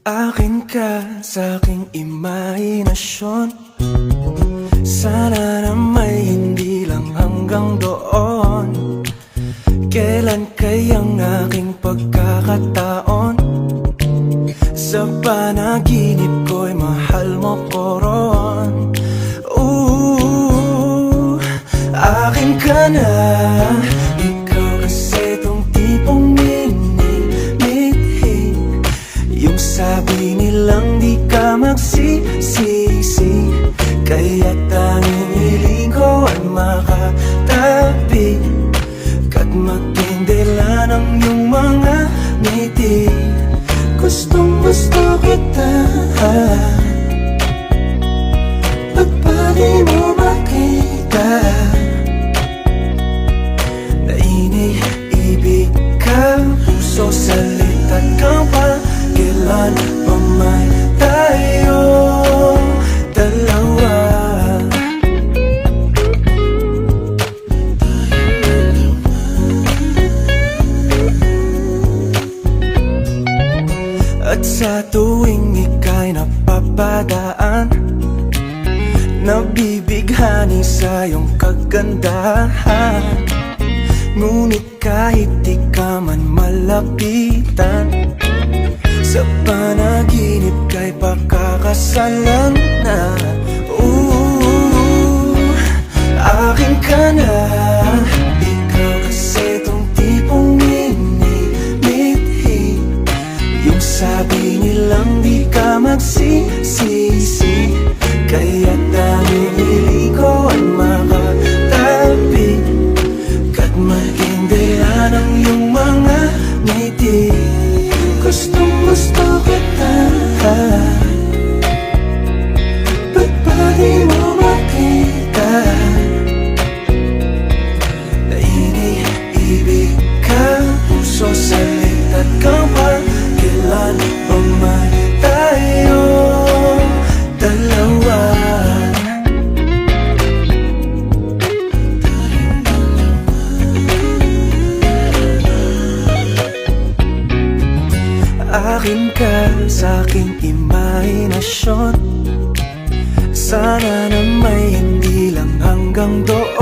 Akin ka sa aking imahinasyon. Sana na may hindi lang hanggang doon. Kailan kayang aking pagkakataon? Sa panaginip ko'y mahal mo ko ron. Akin ka na. Ikaw kasi tong tipong minimithi. Yung sabi nilang di ka magsisisi, kaya tanging hiling ko ay makatabi kat magtindela ng iyong mga ngiti. Gustong gusto kita, pag di mo makita na iniibig ka, puso salita ka pa. Kailan pa may tayo dalawa? At sa tuwing ika'y napapadaan, nabibighani sa iyong kagandahan. Ngunit kahit di ka man malapitan, sa panaginip ka'y pakakasalan na. Akin ka na. Ikaw kasi tong tipong minimithi. Yung sabi nilang di ka magsisisi, kaya tanging hiling ko ay makatabi kat magindaya ng iyong mga ngiti. Gustong gusto kita, ba't ba di mo makita na iniibig ka, puso salita't ka pa. Kailan pa may tayo dalawa? Akin ka sa aking imahinasyon. Sana na may hindi lang hanggang doon.